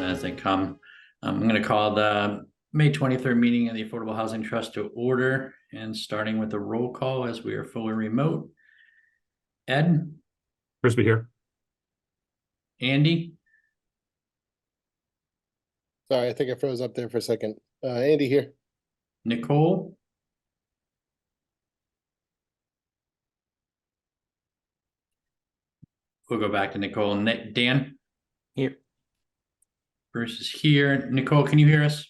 as they come. I'm going to call the May 23rd meeting of the Affordable Housing Trust to order, and starting with the roll call as we are fully remote. Ed? Frisbee here. Andy? Sorry, I think I froze up there for a second. Andy here. Nicole? We'll go back to Nicole. Dan? Here. Bruce is here. Nicole, can you hear us?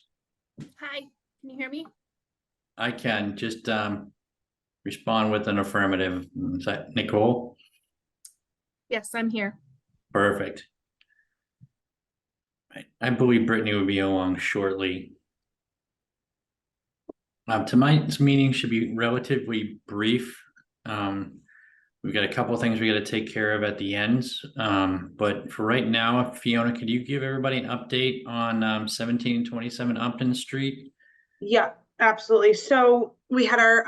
Hi, can you hear me? I can. Just respond with an affirmative. Is that Nicole? Yes, I'm here. Perfect. I believe Brittany will be along shortly. Tonight's meeting should be relatively brief. We've got a couple of things we got to take care of at the end. But for right now, Fiona, could you give everybody an update on 1727 Upton Street? Yeah, absolutely. So we had our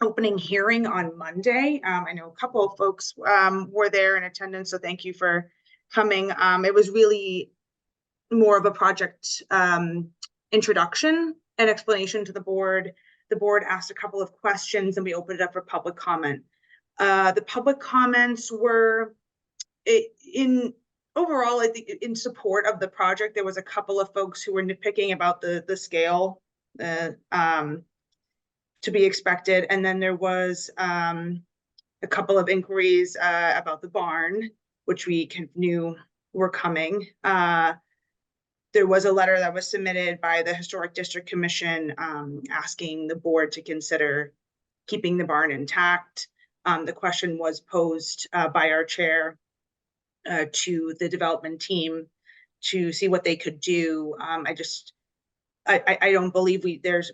opening hearing on Monday. I know a couple of folks were there in attendance, so thank you for coming. It was really more of a project introduction and explanation to the board. The board asked a couple of questions and we opened it up for public comment. The public comments were overall, I think, in support of the project. There was a couple of folks who were nitpicking about the scale to be expected. And then there was a couple of inquiries about the barn, which we knew were coming. There was a letter that was submitted by the Historic District Commission asking the board to consider keeping the barn intact. The question was posed by our chair to the development team to see what they could do. I don't believe there's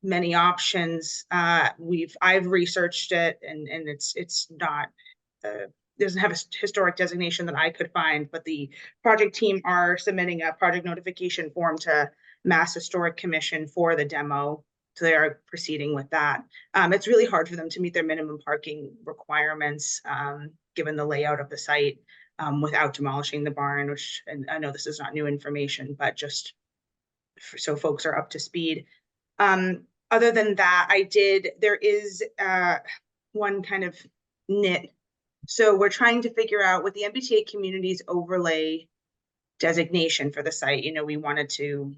many options. I've researched it, and it's not doesn't have a historic designation that I could find, but the project team are submitting a project notification form to Mass Historic Commission for the demo. So they are proceeding with that. It's really hard for them to meet their minimum parking requirements, given the layout of the site, without demolishing the barn, which, and I know this is not new information, but just so folks are up to speed. Other than that, there is one kind of nit. So we're trying to figure out with the MBTA communities overlay designation for the site, we wanted to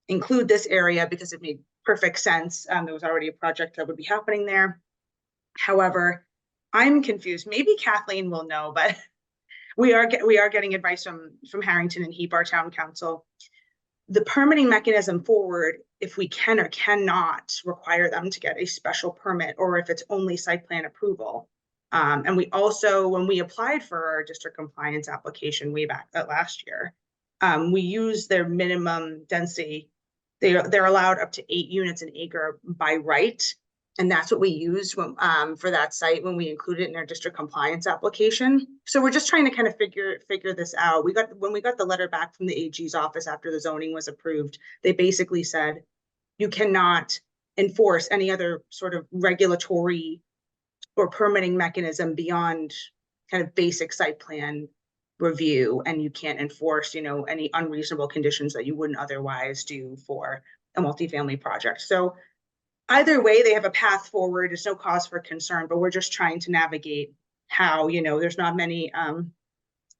include this area because it made perfect sense. There was already a project that would be happening there. However, I'm confused. Maybe Kathleen will know, but we are getting advice from Harrington and Heap, our town council. The permitting mechanism forward, if we can or cannot require them to get a special permit, or if it's only site plan approval. And we also, when we applied for our district compliance application way back last year, we used their minimum density. They're allowed up to 8 units an acre by right. And that's what we used for that site when we included it in our district compliance application. So we're just trying to kind of figure this out. When we got the letter back from the AG's office after the zoning was approved, they basically said, you cannot enforce any other sort of regulatory or permitting mechanism beyond kind of basic site plan review, and you can't enforce, any unreasonable conditions that you wouldn't otherwise do for a multifamily project. So either way, they have a path forward. There's no cause for concern, but we're just trying to navigate how, there's not many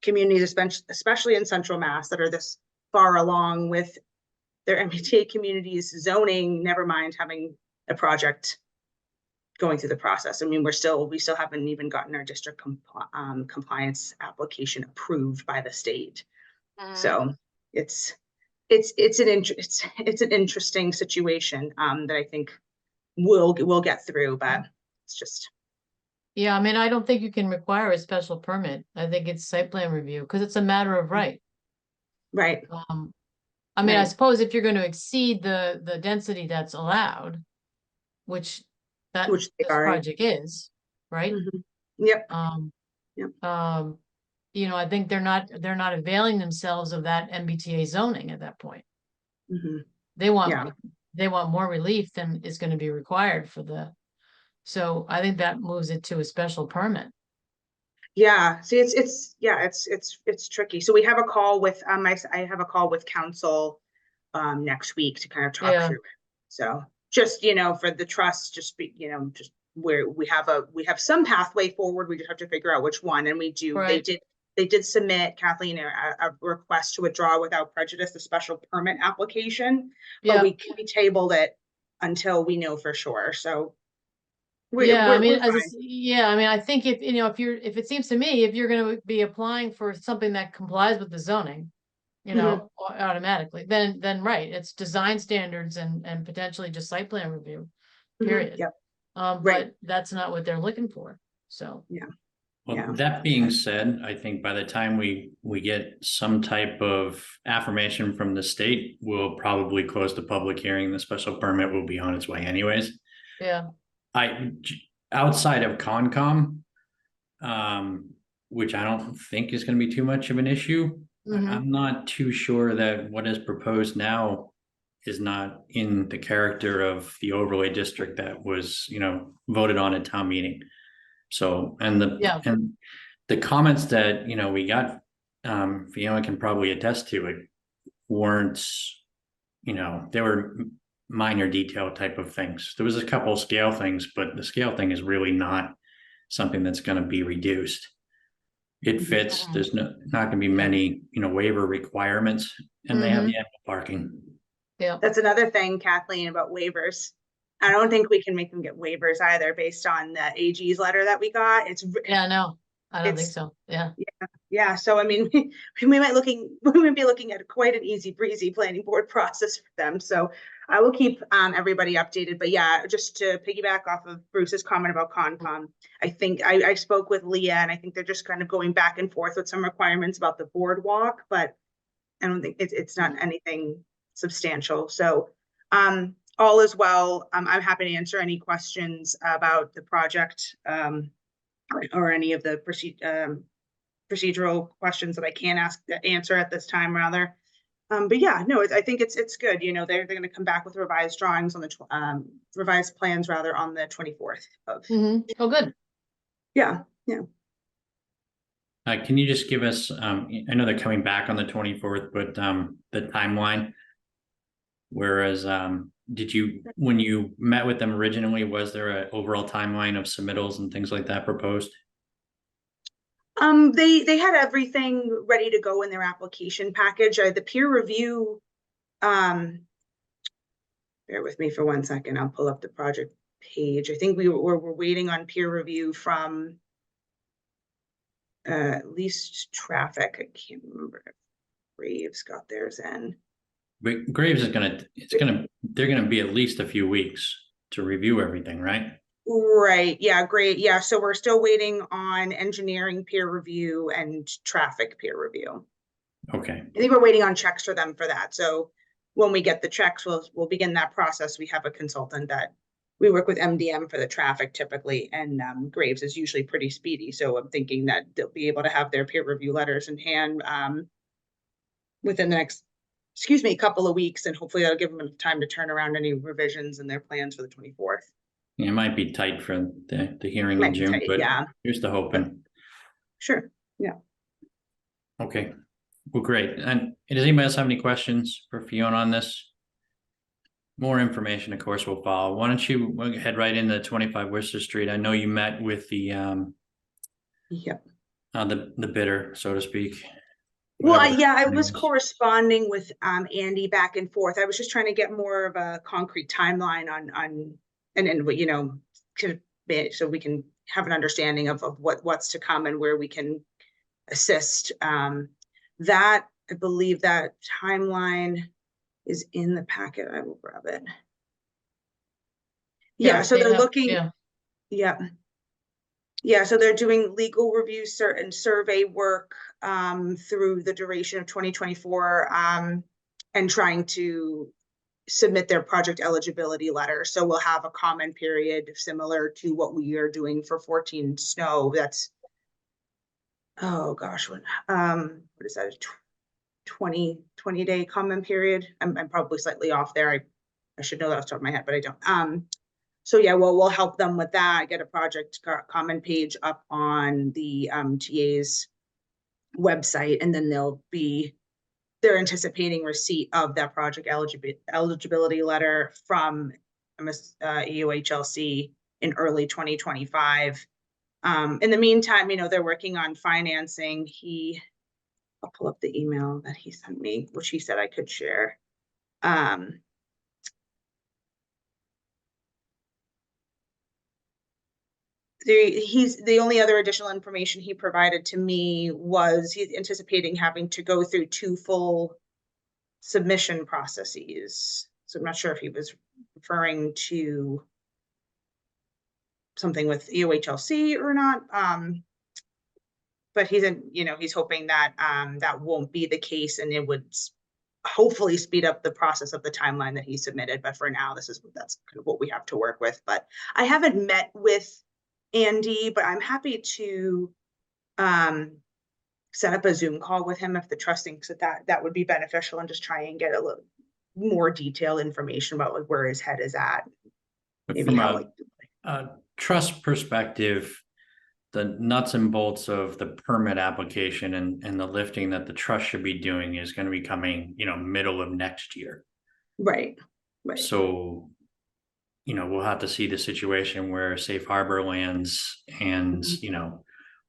communities, especially in Central Mass, that are this far along with their MBTA communities zoning, never mind having a project going through the process. I mean, we still haven't even gotten our district compliance application approved by the state. So it's an interesting situation that I think we'll get through, but it's just. Yeah, I mean, I don't think you can require a special permit. I think it's site plan review because it's a matter of right. Right. I mean, I Right. suppose if you're going to exceed the density that's allowed, which this project is, right? Mm-hmm. Yep. Yep. I think they're not availing themselves of that MBTA zoning at that point. Mm-hmm. They want more relief than is going to be required for so I think that moves it to a special permit. Yeah, see, it's tricky. So we have a call with, I have a call with council next week to kind of talk Yeah. through it. So just, you know, for the trust, just be, you know, just where we have some pathway forward. We just have to figure out which one. And we do, Right. they did submit, Kathleen, a request to withdraw without prejudice, the special permit application, but Yeah. we tabled it until we know for sure. So Yeah, I mean, we're fine. yeah, I mean, I think if, you know, if it seems to me, if you're gonna be applying for something that complies with the zoning, you know, automatically, then right, it's design standards and potentially just site plan review, period. Yep. But Right. that's not what they're looking for, so. Well, Yeah. that being said, I think by the time we get some type of affirmation from the state, we'll probably close the public hearing. The special permit will be on its way anyways. Yeah, Outside of Concom, which I don't think is going to be too much of an issue. Mhm. I'm not too sure that what is proposed now is not in the character of the overlay district that was, you know, voted on at town meeting. So, and Yeah. the comments that, you know, we got, Fiona can probably attest to it, weren't, you know, they were minor detail type of things. There was a couple of scale things, but the scale thing is really not something that's going to be reduced. It fits. Mhm. There's not going to be Yeah. many, you know, waiver requirements, and they have the ample parking. yeah, That's another thing, Kathleen, about waivers. I don't think we can make them get waivers either based on the AG's letter that we got. yeah, no, I don't think It's- so, yeah. Yeah, so I mean, we might be looking at quite an easy breezy planning board process for them. So I will keep everybody updated. But yeah, just to piggyback off of Bruce's comment about Concom, I think I spoke with Leah, and I think they're just kind of going back and forth with some requirements about the boardwalk, but I don't think it's not anything substantial. So all is well. I'm happy to answer any questions about the project or any of the procedural questions that I can't answer at this time, rather. But yeah, no, I think it's good. You know, they're going to come back with revised drawings on the revised plans rather on the 24th of. Mhm. Oh, good. Yeah. Can you just give us, I know they're coming back on the 24th, but the timeline? Whereas, when you met with them originally, was there an overall timeline of submittals and things like that proposed? They had everything ready to go in their application package. The peer review, bear with me for 1 second. I'll pull up the project page. I think we're waiting on peer review from at least traffic. I can't remember if Graves got theirs in. But Graves is they're gonna be at least a few weeks to review everything, right? Right, yeah, great. Yeah, so we're still waiting on engineering peer review and traffic peer review. Okay, I think we're waiting on checks for them for that. So when we get the checks, we'll begin that process. We have a consultant that we work with MDM for the traffic typically, and Graves is usually pretty speedy. So I'm thinking that they'll be able to have their peer review letters in hand within the next, couple of weeks, and hopefully that'll give them time to turn around any revisions in their plans for the 24th. it might be tight for the hearing Might in be June, tight, but yeah. here's the hoping. Sure. Okay, well, great. And does anybody else have any questions for Fiona on this? More information, of course, will follow. Why don't you head right into 25 Worcester Street? I know you met with the Yep. the bidder, so to speak. Well, Whatever yeah, I the name was is. corresponding with Andy back and forth. I was just trying to get more of a concrete timeline on and what, you know, so we can have an understanding of what's to come and where we can assist. That, I believe that timeline is in the packet. I will grab it. Yeah, so they they're have- looking. Yeah, Yeah. Yeah, so they're doing legal review and survey work through the duration of 2024 and trying to submit their project eligibility letter. So we'll have a comment period similar to what we are doing for 14 Snow. That's, oh gosh, what is that? 20-day comment period. I'm probably slightly off there. I should know that off the top of my head, but I don't. So yeah, we'll help them with that, get a project comment page up on the TA's website, and then they're anticipating receipt of that project eligibility letter from EOHLC in early 2025. In the meantime, they're working on financing. I'll pull up the email that he sent me, which he said I could share. The only other additional information he provided to me was he's anticipating having to go through 2 full submission processes. So I'm not sure if he was referring to something with EOHLC or not. But he's hoping that that won't be the case, and it would hopefully speed up the process of the timeline that he submitted. But for now, that's kind of what we have to work with. But I haven't met with Andy, but I'm happy to set up a Zoom call with him if the trust thinks that would be beneficial, and just try and get a little more detailed information about like where his head is at. But Maybe from how a trust perspective, the nuts and bolts of the permit application and the lifting that the trust should be doing is going to be coming, middle of next year. right. So, we'll have to see the situation where Safe Harbor lands and,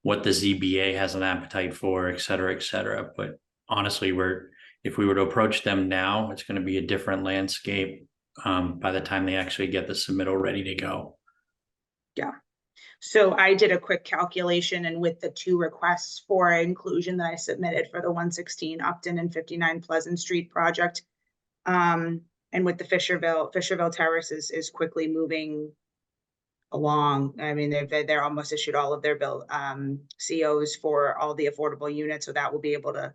what the ZBA has an appetite for, et cetera, et cetera. But honestly, if we were to approach them now, it's going to be a different landscape by the time they actually get the submittal ready to go. Yeah. So I did a quick calculation, and with the 2 requests for inclusion that I submitted for the 116 Upton and 59 Pleasant Street project, and with the Fisherville Terrace is quickly moving along. I mean, they're almost issued all of their COs for all the affordable units, so that will be able to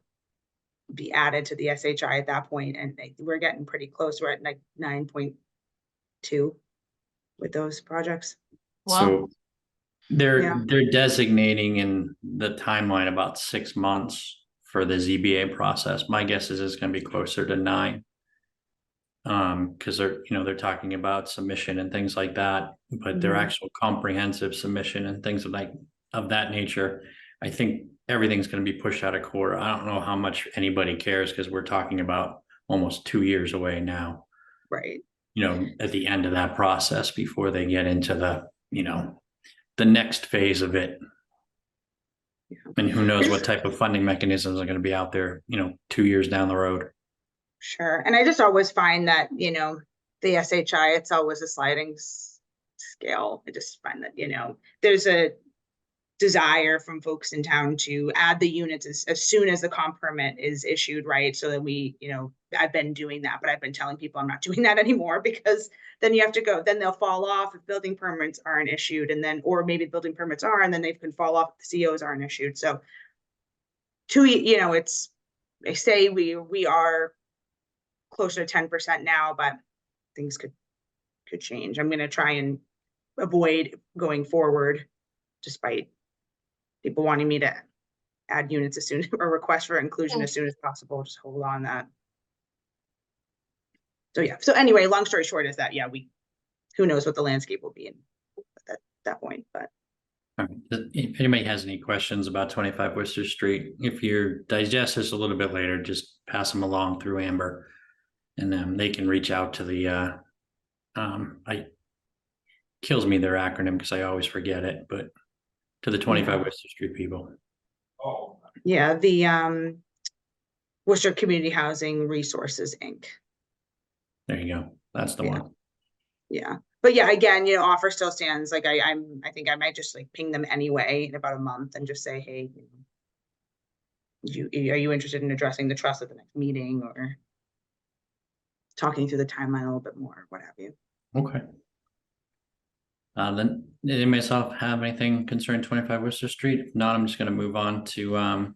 be added to the SHI at that point. And we're getting pretty close. We're at like 9.2 with those projects. Wow. So Yeah. they're designating in the timeline about 6 months for the ZBA process. My guess is it's going to be closer to 9. Because they're talking about submission and things like that, but their actual comprehensive submission and things of that nature, I think everything's going to be pushed out a quarter. I don't know how much anybody cares, because we're talking about almost 2 years away now. Right. At the end of that process before they get into the next phase of it. Yeah. And who knows what type of funding mechanisms are going to be out there, 2 years down the road. Sure. And I just always find that, the SHI, it's always a sliding scale. I just find that, there's a desire from folks in town to add the units as soon as the comp permit is issued, right? So that I've been doing that, but I've been telling people I'm not doing that anymore, because then you have to go, then they'll fall off if building permits aren't issued, or maybe building permits are, and then they can fall off if the COs aren't issued. So they say we are closer to 10% now, but things could change. I'm going to try and avoid going forward, despite people wanting me to add units as soon, or request for inclusion as soon as possible. Just hold on that. So yeah. So anyway, long story short is that, who knows what the landscape will be at that point, but. If anybody has any questions about 25 Worcester Street, if you digest this a little bit later, just pass them along through Amber, and then they can reach out to the kills me their acronym because I always forget it, but to the 25 Worcester Street people. Yeah, the Worcester Community Housing Resources, Inc. There you go. That's the one. Yeah. But yeah, again, offer still stands. Like I think I might just ping them anyway in about a month and just say, hey, are you interested in addressing the trust at the next meeting, or talking through the timeline a little bit more, what have you. Okay. Then did anybody else have anything concerning 25 Worcester Street? If not, I'm just going to move on to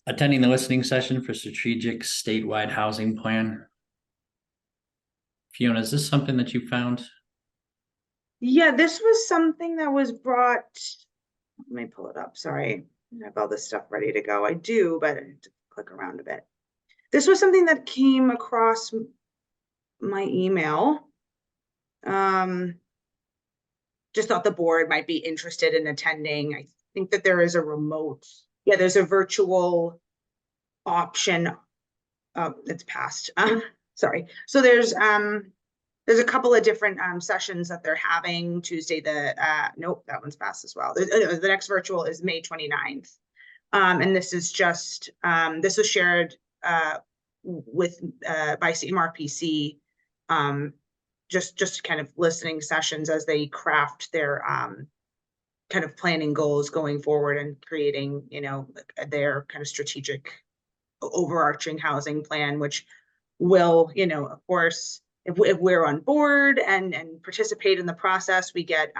attending the listening session for strategic statewide housing plan. Fiona, is this something that you found? Yeah, this was something that was brought. Let me pull it up. Sorry, I have all this stuff ready to go. I do, but I have to click around a bit. This was something that came across my email. just thought the board might be interested in attending. I think that there is a there's a virtual option. It's passed. Sorry. So there's a couple of different sessions that they're having Tuesday. Nope, that one's passed as well. The next virtual is May 29th. And this is just this was shared with by CMRPC, just kind of listening sessions as they craft their kind of planning goals going forward and creating, their kind of strategic overarching housing plan, which will, of course, if we're on board and participate in the process, we get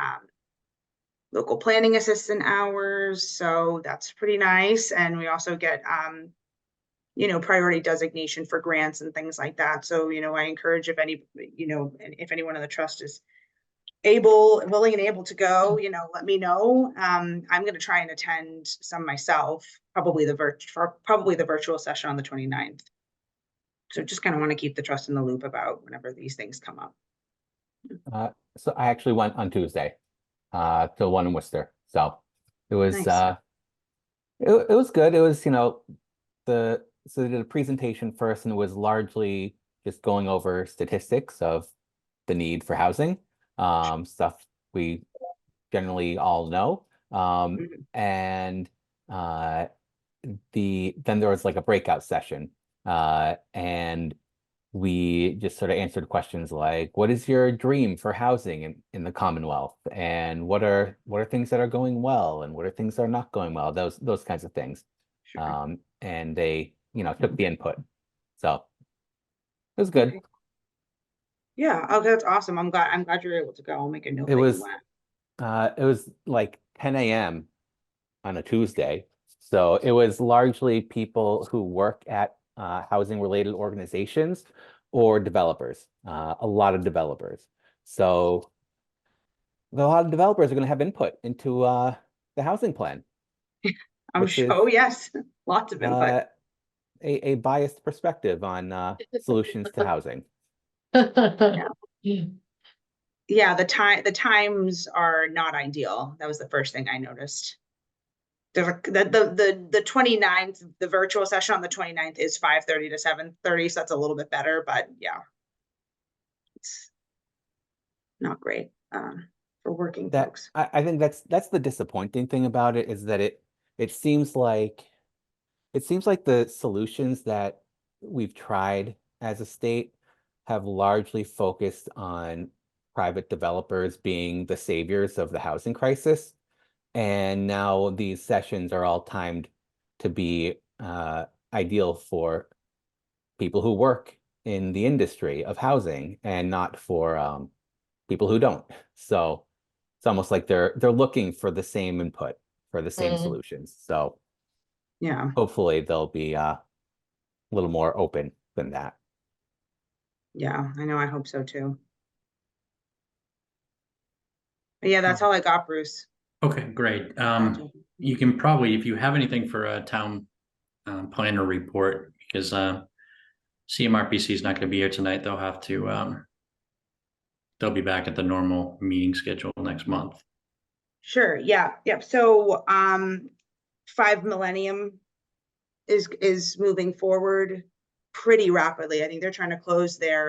local planning assistant hours. So that's pretty nice. And we also get, priority designation for grants and things like that. So, I encourage if anyone in the trust is willing and able to go, let me know. I'm going to try and attend some myself, probably the virtual session on the 29th. So just kind of want to keep the trust in the loop about whenever these things come up. So I actually went on Tuesday to one in Worcester. So it was Nice. it was good. It was, so they did a presentation first, and it was largely just going over statistics of the need for housing, stuff we generally all know. And then there was like a breakout session, and we just sort of answered questions like, what is your dream for housing in the Commonwealth? And what are things that are going well, and what are things that are not going well? Those kinds of things. Sure. And they, took the input. So it was good. Yeah. Oh, that's awesome. I'm glad you were able to go. I'll make a note. It that you was went. it was like 10 a.m. on a Tuesday. So it was largely people who work at housing related organizations or developers, a lot of developers. So a lot of developers are going to have input into the housing plan. I'm which sure. is, Oh, yes. Lots of input. a biased perspective on solutions to housing. Yeah, the times are not ideal. That was the first thing I noticed. The 29th, the virtual session on the 29th is 5:30 to 7:30, so that's a little bit better, but yeah. It's not great for working folks. I think that's the disappointing thing about it, is that it seems like the solutions that we've tried as a state have largely focused on private developers being the saviors of the housing crisis. And now these sessions are all timed to be ideal for people who work in the industry of housing and not for people who don't. So it's almost like they're looking for the same input, for the same solutions. So Yeah. hopefully they'll be a little more open than that. Yeah, I know. I hope so too. But yeah, that's all I got, Bruce. Okay, great. You can probably, if you have anything for a town planner report, because CMRPC is not going to be here tonight. They'll have to, they'll be back at the normal meeting schedule next month. Sure. Yeah. Yep. So 5 Millennium is moving forward pretty rapidly. I think they're trying to close their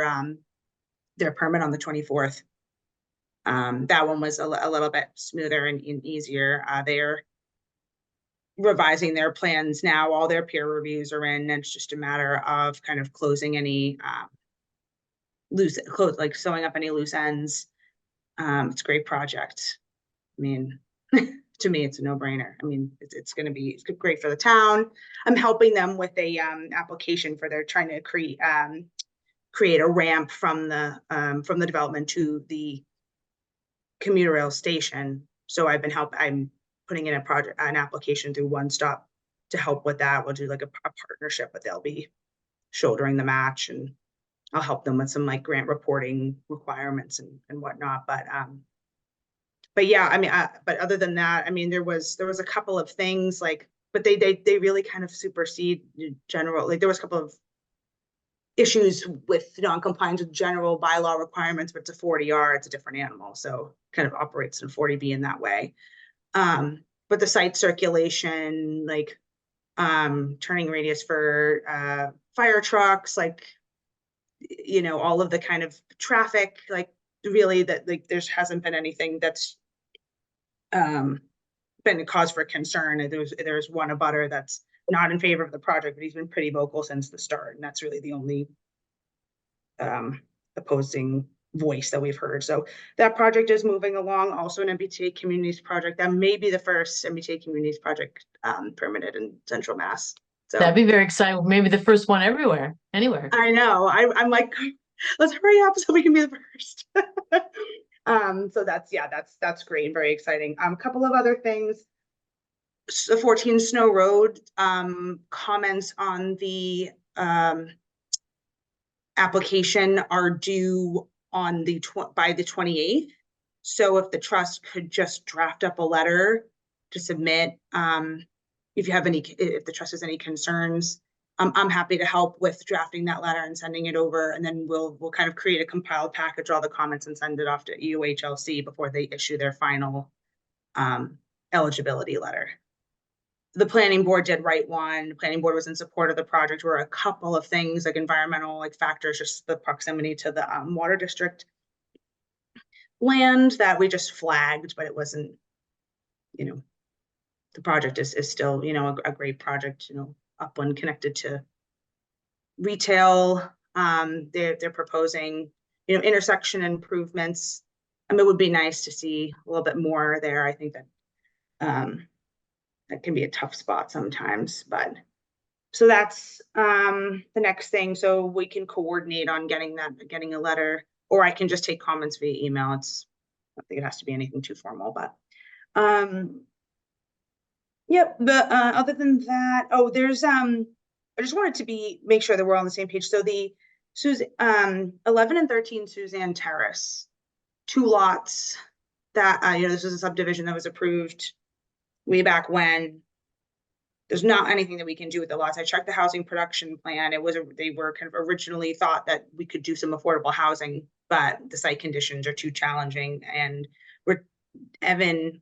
permit on the 24th. That one was a little bit smoother and easier. They're revising their plans now. All their peer reviews are in, and it's just a matter of kind of closing any sewing up any loose ends. It's a great project. I mean, to me, it's a no-brainer. I mean, it's going to be great for the town. I'm helping them with a application for they're trying to create a ramp from the development to the commuter rail station. So I'm putting in an application through One Stop to help with that. We'll do like a partnership, but they'll be shouldering the match, and I'll help them with some like grant reporting requirements and whatnot. But yeah, I mean, but other than that, I mean, there was a couple of things like, but they really kind of supersede general, like there was a couple of issues with non-compliance with general bylaw requirements, but it's a 40R, it's a different animal, so kind of operates in 40B in that way. But the site circulation, like turning radius for fire trucks, like, you know, all of the kind of traffic, like really that, like, there hasn't been anything that's been a cause for concern. There's one abutter that's not in favor of the project, but he's been pretty vocal since the start, and that's really the only opposing voice that we've heard. So that project is moving along. Also an MBTA communities project that may be the first MBTA communities project permitted in Central Mass. So That'd be very exciting. Maybe the first one anywhere. I know. I'm like, let's hurry up so we can be the first. So that's great and very exciting. A couple of other things. The 14 Snow Road comments on the application are due on the by the 28th. So if the trust could just draft up a letter to submit, if the trust has any concerns, I'm happy to help with drafting that letter and sending it over, and then we'll kind of create a compiled package, all the comments, and send it off to EOHLC before they issue their final eligibility letter. The planning board did write one. The planning board was in support of the project. Were a couple of things like environmental factors, just the proximity to the water district land that we just flagged, but it wasn't, you know, the project is still, you know, a great project, you know, upland connected to retail. They're proposing, you know, intersection improvements. I mean, it would be nice to see a little bit more there. I think that that can be a tough spot sometimes, but so that's the next thing. So we can coordinate on getting a letter, or I can just take comments via email. I don't think it has to be anything too formal, but yep. But other than that, oh, there's I just wanted to make sure that we're all on the same page. So the 11 and 13 Suzanne Terrace, 2 lots that you know, this was a subdivision that was approved way back when. There's not anything that we can do with the lots. I checked the housing production plan. They were kind of originally thought that we could do some affordable housing, but the site conditions are too challenging. And Evan,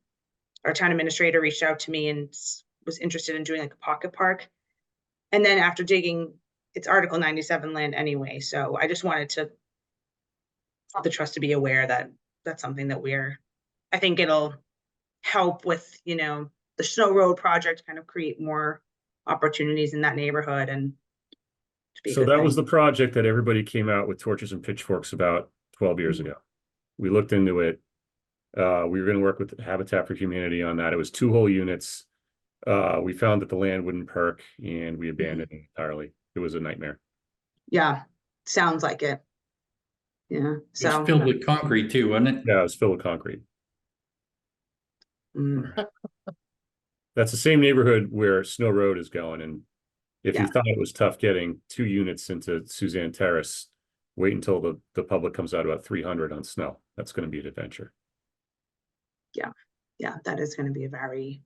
our town administrator, reached out to me and was interested in doing like a pocket park. And then after digging, it's Article 97 land anyway. So I just wanted the trust to be aware that that's something that I think it'll help with, you know, the Snow Road project, kind of create more opportunities in that neighborhood. And so that was the project that everybody came out with torches and pitchforks about 12 years ago. We looked into it. We were going to work with Habitat for Humanity on that. It was 2 whole units. We found that the land wouldn't perk, and we abandoned it entirely. It was a nightmare. Yeah, sounds like it. Yeah, so It's filled with concrete too, wasn't it? Yeah, it was filled with concrete. mm, That's the same neighborhood where Snow Road is going. And if Yeah. you thought it was tough getting 2 units into Suzanne Terrace, wait until the public comes out about 300 on Snow. That's going to be an adventure. yeah, that is going to be a very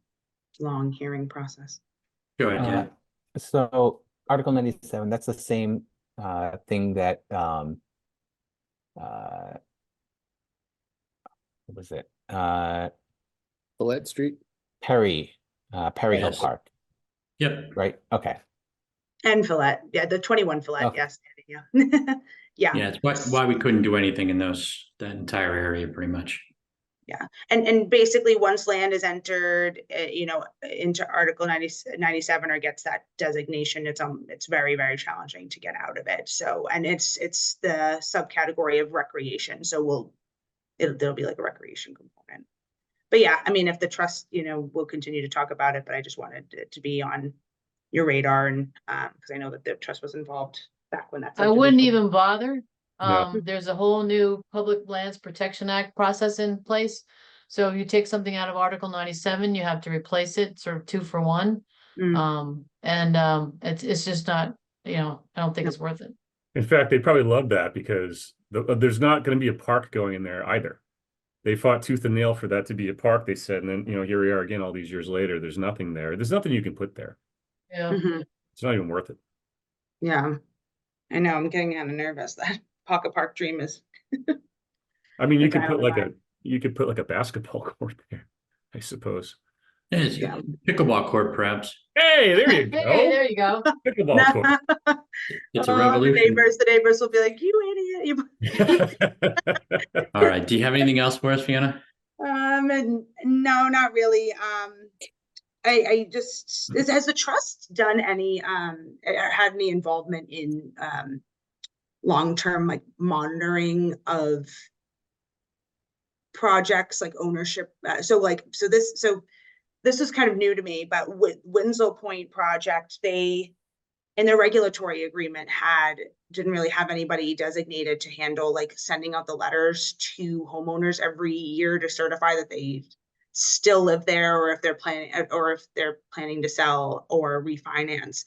long hearing process. Go ahead, Jen. So Article 97, that's the same thing that what was it? Gillette Street. Perry Hill Yes. Park, Yep. right? Okay. And Fillet, yeah, the 21 Fillet, Okay. yes, yeah. Yeah. Yeah, it's why we couldn't do anything in that entire area pretty much. And basically, once land is entered, you know, into Article 97 or gets that designation, it's very, very challenging to get out of it. So, and it's the subcategory of recreation. So there'll be like a recreation component. But yeah, I mean, if the trust, you know, we'll continue to talk about it, but I just wanted it to be on your radar, and because I know that the trust was involved back when that. I wouldn't subdivision- even bother. No. There's a whole new Public Lands Protection Act process in place. So if you take something out of Article 97, you have to replace it, sort of 2 for 1. Mm. It's just not, you know, I don't think it's worth it. In fact, they probably love that because there's not going to be a park going in there either. They fought tooth and nail for that to be a park, they said, and then, you know, here we are again all these years later. There's nothing there. There's nothing you can put there. Yeah. Mhm. It's not even worth it. Yeah. I know, I'm getting kind of nervous that Pocket Park Dream is. I mean, you They're could kind put of like you could put like a basketball court there, I suppose. It's Yeah. pickleball court, perhaps. Hey, there you Hey, go. there you go. Pickleball court. It's a Oh, revolution. the neighbors will be like, you idiot. All right. Do you have anything else for us, Fiona? And no, not really. I just, has the trust done any, had any involvement in, long-term like monitoring of projects, like ownership? So this is kind of new to me, but with Winslow Point project, they, in their regulatory agreement, didn't really have anybody designated to handle like sending out the letters to homeowners every year to certify that they still live there, or if they're planning to sell or refinance.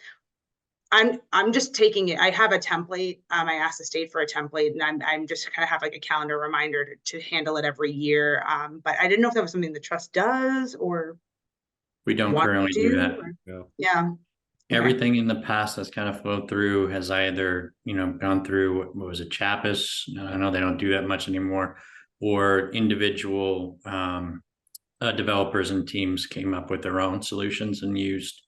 I'm just taking it. I have a template. I asked the state for a template, and I'm just kind of have like a calendar reminder to handle it every year. But I didn't know if that was something the trust does or We don't want currently to do that. or- No. Yeah. Okay. Everything in the past that's kind of flowed through has either, gone through, what was it, Chappus? I know they don't do that much anymore, or individual developers and teams came up with their own solutions and used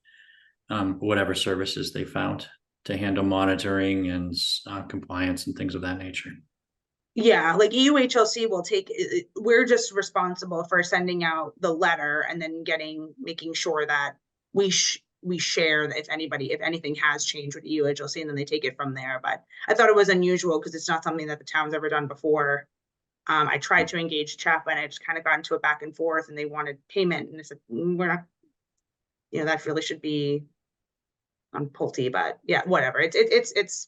whatever services they found to handle monitoring and compliance and things of that nature. Yeah, like EUHLC will take, we're just responsible for sending out the letter and then making sure that we share that if anything has changed with EUHLC, and then they take it from there. But I thought it was unusual because it's not something that the town's ever done before. I tried to engage CHAPA, and I just kind of got into a back and forth, and they wanted payment, and I said, we're not, that really should be on Pulte, but yeah, whatever. It's It's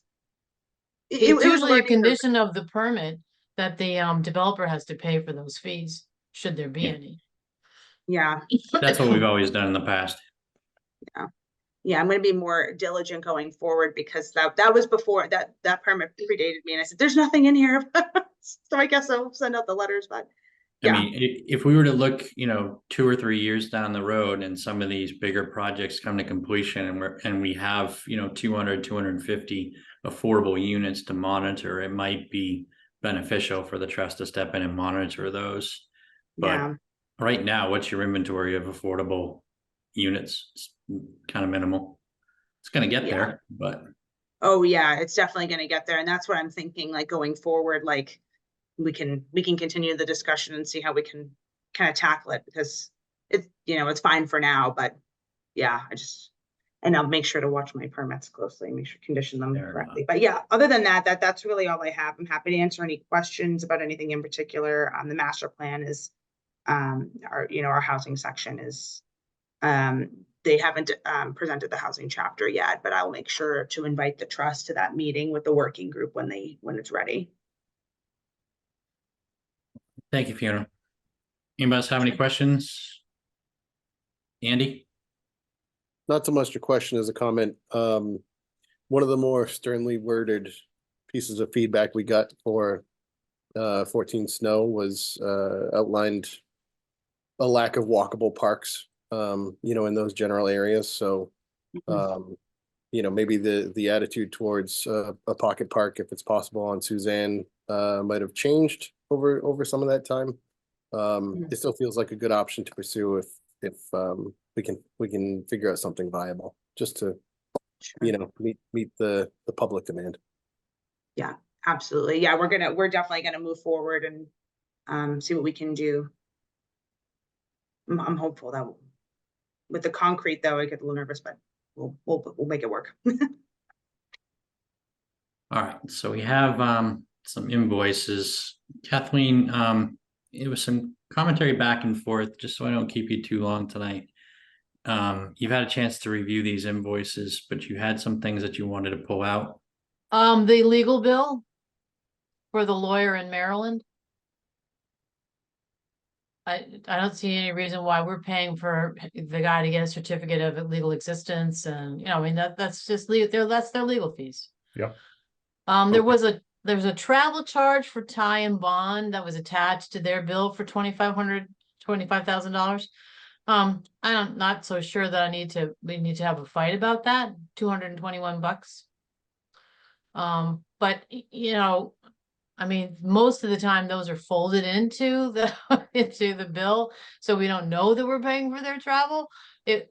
it was usually a learning curve. condition of the permit that the developer has to pay for those fees, should there be Yeah. any. Yeah. That's what we've always done in the past. Yeah, I'm going to be more diligent going forward, because that was before that permit predated me, and I said, there's nothing in here. So I guess I'll send out the letters, but I yeah. mean, if we were to look, 2 or 3 years down the road, and some of these bigger projects come to completion, and we have, 200, 250 affordable units to monitor, it might be beneficial for the trust to step in and monitor those. But Yeah. right now, what's your inventory of affordable units? It's kind of minimal. It's going to get there, but Oh yeah, it's definitely going to get there, and that's what I'm thinking. Like going forward, like we can continue the discussion and see how we can kind of tackle it, because it's it's fine for now, but yeah, and I'll make sure to watch my permits closely, make sure condition them Fair correctly. But yeah, other than that's really all I have. I'm happy to answer any questions about anything in particular. The master plan is, our housing section is, they haven't presented the housing chapter yet, but I'll make sure to invite the trust to that meeting with the working group when it's ready. thank you, Fiona. Anybody else have any questions? Andy? Not so much a question as a comment. One of the more sternly worded pieces of feedback we got for 14 Snow was outlined a lack of walkable parks, in those general areas. So, maybe the attitude towards a pocket park, if it's possible, on Suzanne might have changed over some of that time. It still feels like a good option to pursue if we can figure out something viable, just to meet the public demand. Yeah, absolutely. Yeah, we're definitely gonna move forward and see what we can do. I'm hopeful that with the concrete, though, I get a little nervous, but we'll make it work. All right, so we have some invoices. Kathleen, it was some commentary back and forth, just so I don't keep you too long tonight. You've had a chance to review these invoices, but you had some things that you wanted to pull out. The legal bill for the lawyer in Maryland. I don't see any reason why we're paying for the guy to get a certificate of legal existence, and that's just that's their legal fees. Yeah. There was a travel charge for Ty and Bond that was attached to their bill for $25,000. I'm not so sure that we need to have a fight about that. $221. But you know, I mean, most of the time those are folded into the into the bill, so we don't know that we're paying for their travel.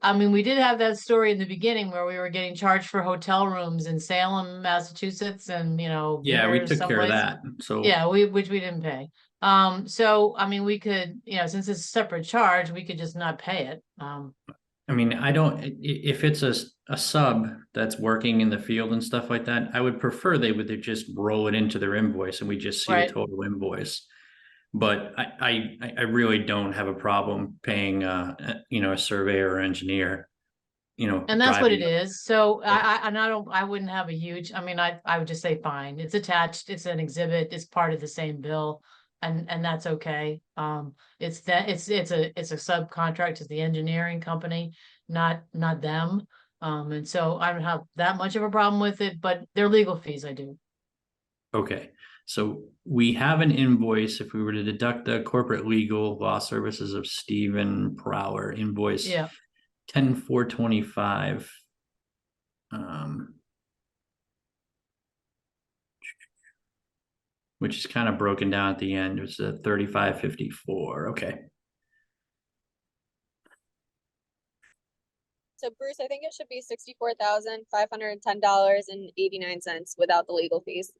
I mean, we did have that story in the beginning where we were getting charged for hotel rooms in Salem, Massachusetts, and Yeah, we here took care of someplace. that. So Yeah, which we didn't pay. So I mean, we could, since it's a separate charge, we could just not pay it. I mean, I don't, if it's a sub that's working in the field and stuff like that, I would prefer they would just roll it into their invoice and we just see the Right. total invoice. But I really don't have a problem paying, a surveyor or engineer, And that's what it driving. is. So Yeah. I wouldn't have a huge, I mean, I would just say, fine, it's attached, it's an exhibit, it's part of the same bill. And that's okay. It's a subcontract to the engineering company, not them. And so I don't have that much of a problem with it, but their legal fees I do. Okay, so we have an invoice, if we were to deduct the corporate legal law services of Stephen Prowler invoice. Yeah. 10,425. Which is kind of broken down at the end. It's a 3554. Okay. So Bruce, I think it should be $64,510.89 without the legal fees.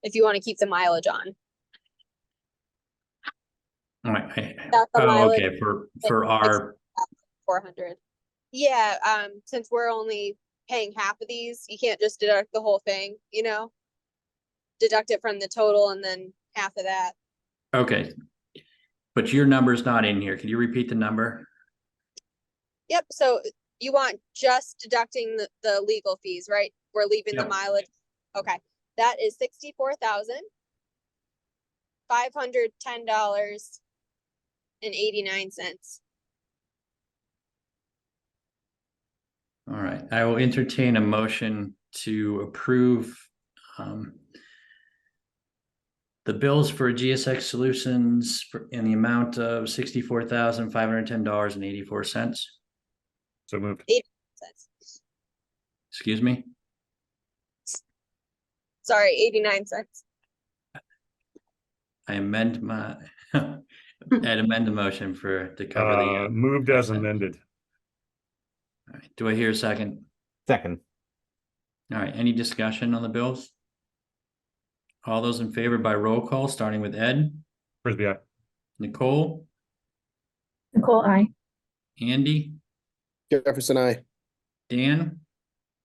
If you want to keep the mileage on. All right. Without the mileage, Okay, for our 400. Yeah, since we're only paying half of these, you can't just deduct the whole thing, deduct it from the total and then half of that. okay. But your number's not in here. Can you repeat the number? Yep, so you want just deducting the legal fees, right? We're leaving the Yep. mileage. Okay, that is $64,510.89. All right, I will entertain a motion to approve the bills for GSX Solutions in the amount of $64,510.84. So moved. Excuse me? Sorry, 89 cents. I amend I'd amend the motion to cover the. Moved as amended. All right, do I hear a second? Second. All right, any discussion on the bills? All those in favor by roll call, starting with Ed, Frisbee, aye. Nicole, Nicole, I. Andy, Jefferson, I. Dan,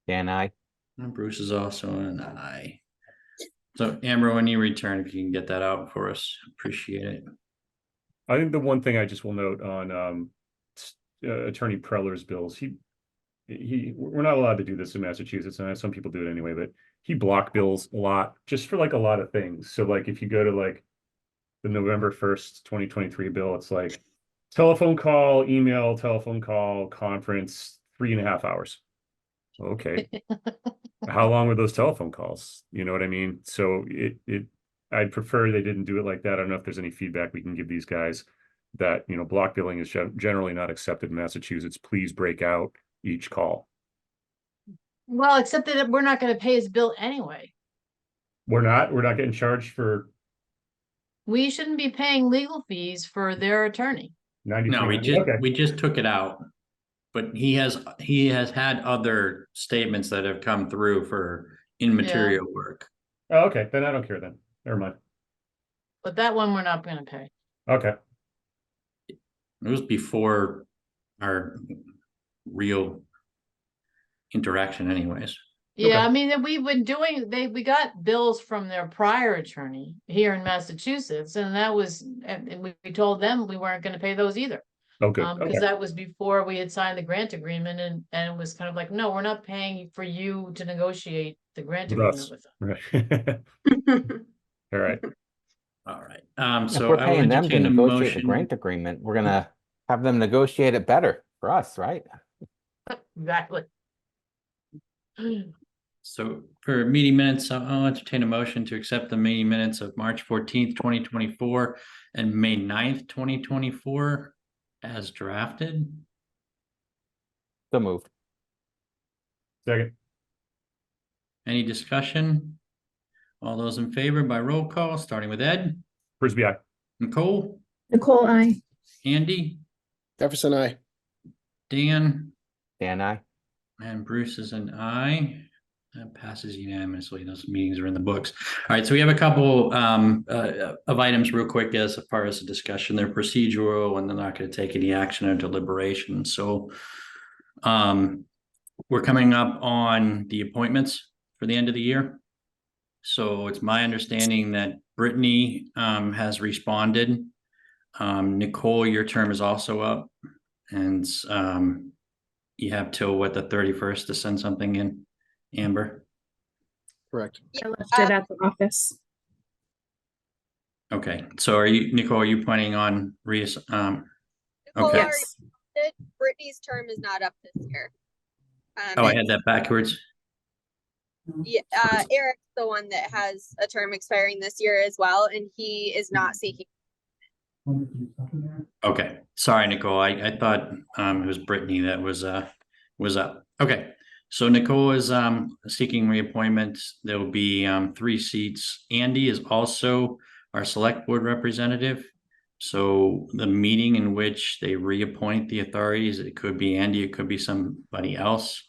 Dan, I. and Bruce is also an aye. So Amber, when you return, if you can get that out for us, appreciate it. I think the one thing I just will note on Attorney Preller's bills, we're not allowed to do this in Massachusetts, and some people do it anyway, but he block bills a lot, just for like a lot of things. So like if you go to like the November 1st, 2023 bill, it's like telephone call, email, telephone call, conference, 3.5 hours. Okay. How long were those telephone calls? You know what I mean? So I'd prefer they didn't do it like that. I don't know if there's any feedback we can give these guys that, block billing is generally not accepted in Massachusetts. Please break out each call. Well, except that we're not going to pay his bill anyway. We're not getting charged for We shouldn't be paying legal fees for their attorney. 93. No, Okay. we just took it out. But he has had other statements that have come through for immaterial work. Oh, okay, then I don't care then. Never mind. But that one we're not going to pay. Okay. It was before our real interaction anyways. Yeah, Okay. I mean, we've been doing, we got bills from their prior attorney here in Massachusetts, and that was, and we told them we weren't going to pay those either. Oh, good. Because Okay. that was before we had signed the grant agreement, and it was kind of like, no, we're not paying for you to negotiate the grant With agreement us. with them. Right. All right. All right. If So we're I will paying them to entertain a negotiate the motion. grant agreement, we're gonna have them negotiate it better for us, right? Exactly. So for meeting minutes, I'll entertain a motion to accept the meeting minutes of March 14th, 2024 and May 9th, 2024 as drafted. So moved. Second. Any discussion? All those in favor by roll call, starting with Ed, Frisbee, aye. Nicole, Nicole, I. Andy, Jefferson, I. Dan, Dan, I. and Bruce is an aye. That passes unanimously. Those meetings are in the books. All right, so we have a couple of items real quick as far as the discussion. They're procedural and they're not going to take any action or deliberation. So we're coming up on the appointments for the end of the year. So it's my understanding that Brittany has responded. Nicole, your term is also up, and you have till what, the 31st to send something in, Amber? Correct. I left it at the office. Okay, so are you, Nicole, are you planning on Nicole okay. already did. Brittany's term is not up this year. Oh, I had that backwards. Yeah, Eric's the one that has a term expiring this year as well, and he is not seeking. Okay, sorry, Nicole. I thought it was Brittany that was up. Okay, so Nicole is seeking reappointment. There will be 3 seats. Andy is also our select board representative. So the meeting in which they reappoint the authorities, it could be Andy, it could be somebody else.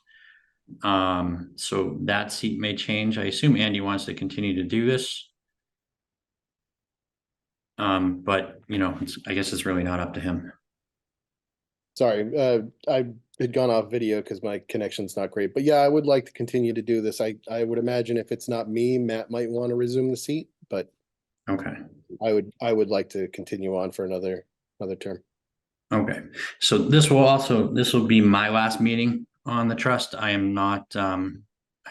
So that seat may change. I assume Andy wants to continue to do this. But you know, I guess it's really not up to him. Sorry, I had gone off video because my connection's not great, but yeah, I would like to continue to do this. I would imagine if it's not me, Matt might want to resume the seat, but Okay. I would like to continue on for another term. Okay, so this will be my last meeting on the trust. I'm not going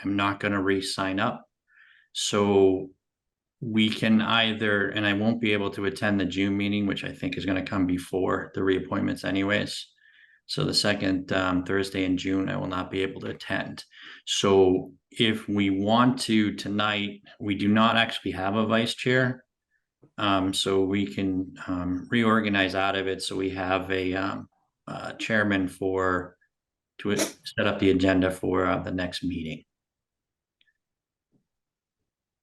to re-sign up. So we can either, and I won't be able to attend the June meeting, which I think is going to come before the reappointments anyways. So the second Thursday in June, I will not be able to attend. So if we want to tonight, we do not actually have a vice chair. So we can reorganize out of it. So we have a chairman to set up the agenda for the next meeting.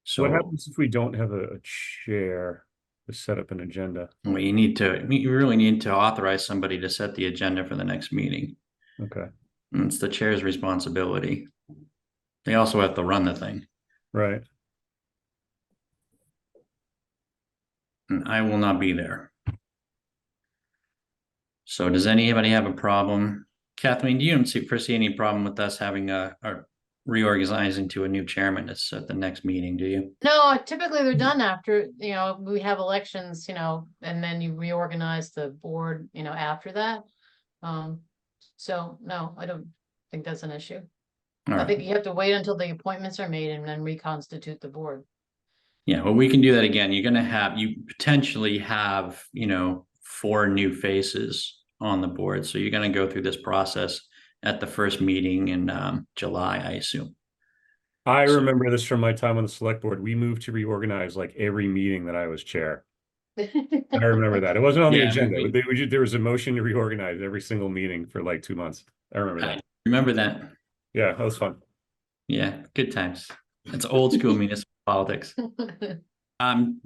So What happens if we don't have a chair to set up an agenda? we really need to authorize somebody to set the agenda for the next meeting. Okay. And it's the chair's responsibility. They also have to run the thing. Right. And I will not be there. So does anybody have a problem? Kathleen, do you foresee any problem with us having a reorganizing to a new chairman that's at the next meeting, do you? No, typically they're done after, we have elections, and then you reorganize the board, after that. So no, I don't think that's an issue. All I right. think you have to wait until the appointments are made and then reconstitute the board. Yeah, well, we can do that again. You potentially have, 4 new faces on the board. So you're going to go through this process at the first meeting in July, I assume. I remember this from my time on the select board. We moved to reorganize like every meeting that I was chair. I remember that. It wasn't on the Yeah, agenda. There was a motion to reorganize every single meeting for like 2 months. I remember that. Remember that? Yeah, that was fun. Yeah, good times. It's old school municipal politics.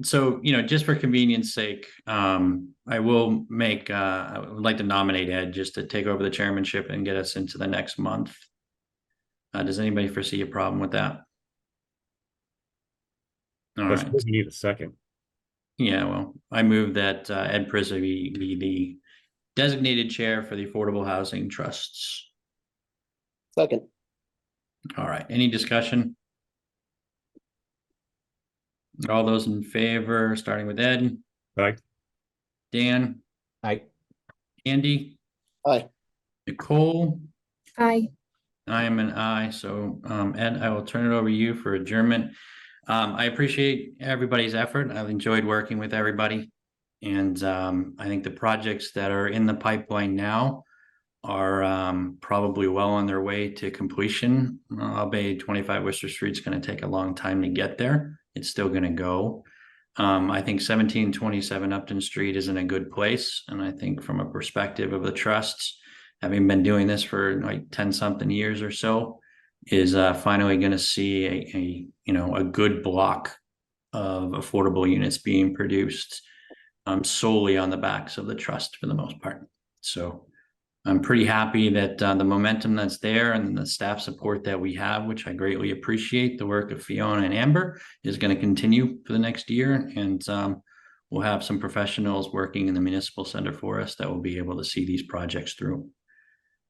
So, just for convenience sake, I would like to nominate Ed just to take over the chairmanship and get us into the next month. Does anybody foresee a problem with that? All That's right. because you need a second. Yeah, well, I move that Ed Prisby be the designated chair for the Affordable Housing Trusts. Second. All right, any discussion? All those in favor, starting with Ed, Right? Dan, I. Andy, Aye. Nicole, I. I am an aye. So Ed, I will turn it over to you for adjournment. I appreciate everybody's effort. I've enjoyed working with everybody. And I think the projects that are in the pipeline now are probably well on their way to completion. Albeit 25 Worcester Street is going to take a long time to get there. It's still going to go. I think 1727 Upton Street is in a good place. And I think from a perspective of the trusts, having been doing this for like 10 something years or so, is finally going to see a good block of affordable units being produced solely on the backs of the trust for the most part. So I'm pretty happy that the momentum that's there and the staff support that we have, which I greatly appreciate, the work of Fiona and Amber is going to continue for the next year. And we'll have some professionals working in the municipal center for us that will be able to see these projects through.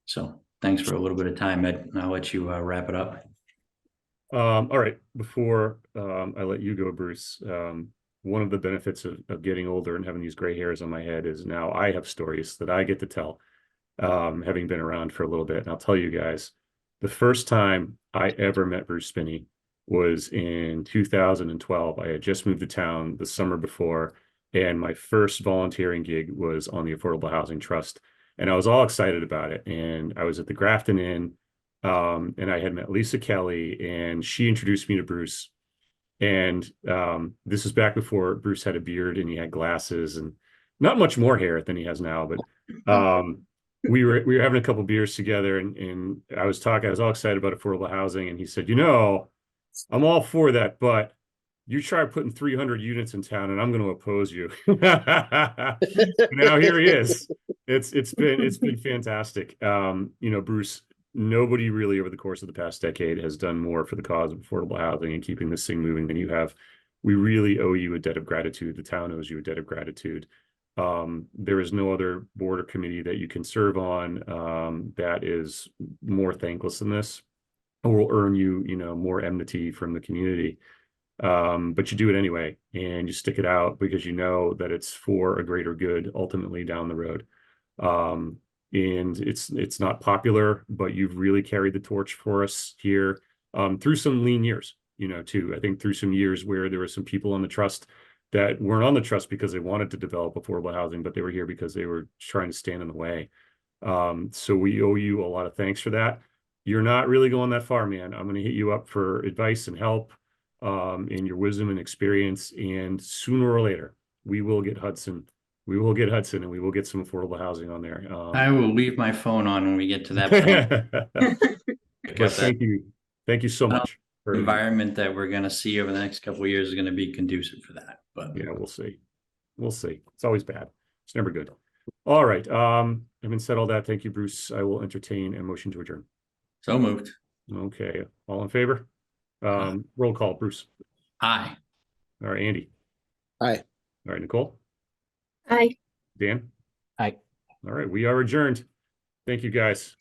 So thanks for a little bit of time, Ed. I'll let you wrap it up. All right, before I let you go, Bruce, one of the benefits of getting older and having these gray hairs on my head is now I have stories that I get to tell, having been around for a little bit. And I'll tell you guys, the first time I ever met Bruce Spinney was in 2012. I had just moved to town the summer before, and my first volunteering gig was on the Affordable Housing Trust. And I was all excited about it. And I was at the Grafton Inn, and I had met Lisa Kelly, and she introduced me to Bruce. And this is back before Bruce had a beard and he had glasses and not much more hair than he has now. But we were having a couple beers together, and I was all excited about affordable housing. And he said, I'm all for that, but you try putting 300 units in town and I'm going to oppose you. Now here he is. It's been fantastic. Bruce, nobody really over the course of the past decade has done more for the cause of affordable housing and keeping this thing moving than you have. We really owe you a debt of gratitude. The town owes you a debt of gratitude. There is no other board or committee that you can serve on that is more thankless than this, or will earn you, more enmity from the community. But you do it anyway, and you stick it out because you know that it's for a greater good ultimately down the road. And it's not popular, but you've really carried the torch for us here through some lean years, too. I think through some years where there were some people on the trust that weren't on the trust because they wanted to develop affordable housing, but they were here because they were trying to stand in the way. So we owe you a lot of thanks for that. You're not really going that far, man. I'm going to hit you up for advice and help in your wisdom and experience. And sooner or later, we will get Hudson. We will get Hudson, and we will get some affordable housing on there. I will leave my phone on when we get to that point. Because thank you. Thank you so much. The environment that we're going to see over the next couple of years is going to be conducive for that. But yeah, we'll see. We'll see. It's always bad. It's never good. All right. Having said all that, thank you, Bruce. I will entertain a motion to adjourn. So moved. Okay. All in favor? Roll call, Bruce. Aye. All right, Andy. Aye. All right, Nicole. Aye. Dan. Aye. All right, we are adjourned. Thank you, guys.